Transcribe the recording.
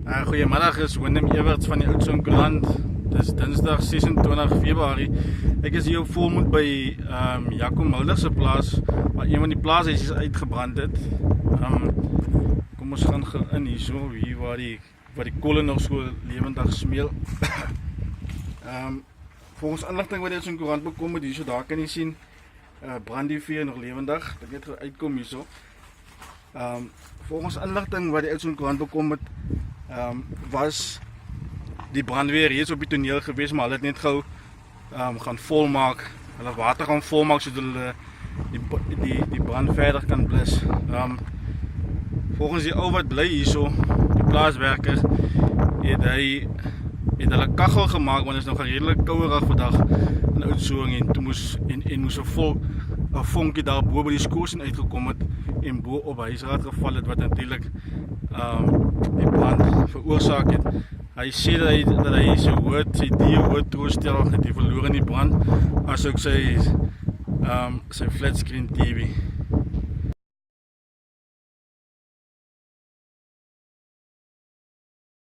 Goeiemiddag, is Willem Everts van die Oudtshoorn Koerant. Dit is Dinsdag 26 Februarie. Ek is hier op volmoed by Jaco Mulder se plaas, waar een van die plaashuisies uitgebrand het. Kom ons gaan in hierso, hier waar die kolle nog so lewendig smeel. Volgens inligting wat die Oudtshoorn Koerant bekom het, hierso daar kan jy sien, brand die vuur nog lewendig. Dit net uitkom hierso. Volgens inligting wat die Oudtshoorn Koerant bekom het, was die brandweer reeds op die toneel geweest, maar hulle het net gou gaan volmaak, hulle water gaan volmaak sodat hulle die brand verder kan blus. Volgens die ou wat bly hierso, die plaaswerker, het hulle kachel gemaak, want het is nog 'n redelik kouerig vandag in Oudtshoorn, en toe moes 'n vonkie daar bo by die skoorsteen uitgekom het en bo op huisraad geval het, wat natuurlik die brand veroorsaak het. Hy sê dat hy sy dier hoort troostel het die verloor in die brand, as ook sy flatscreen TV.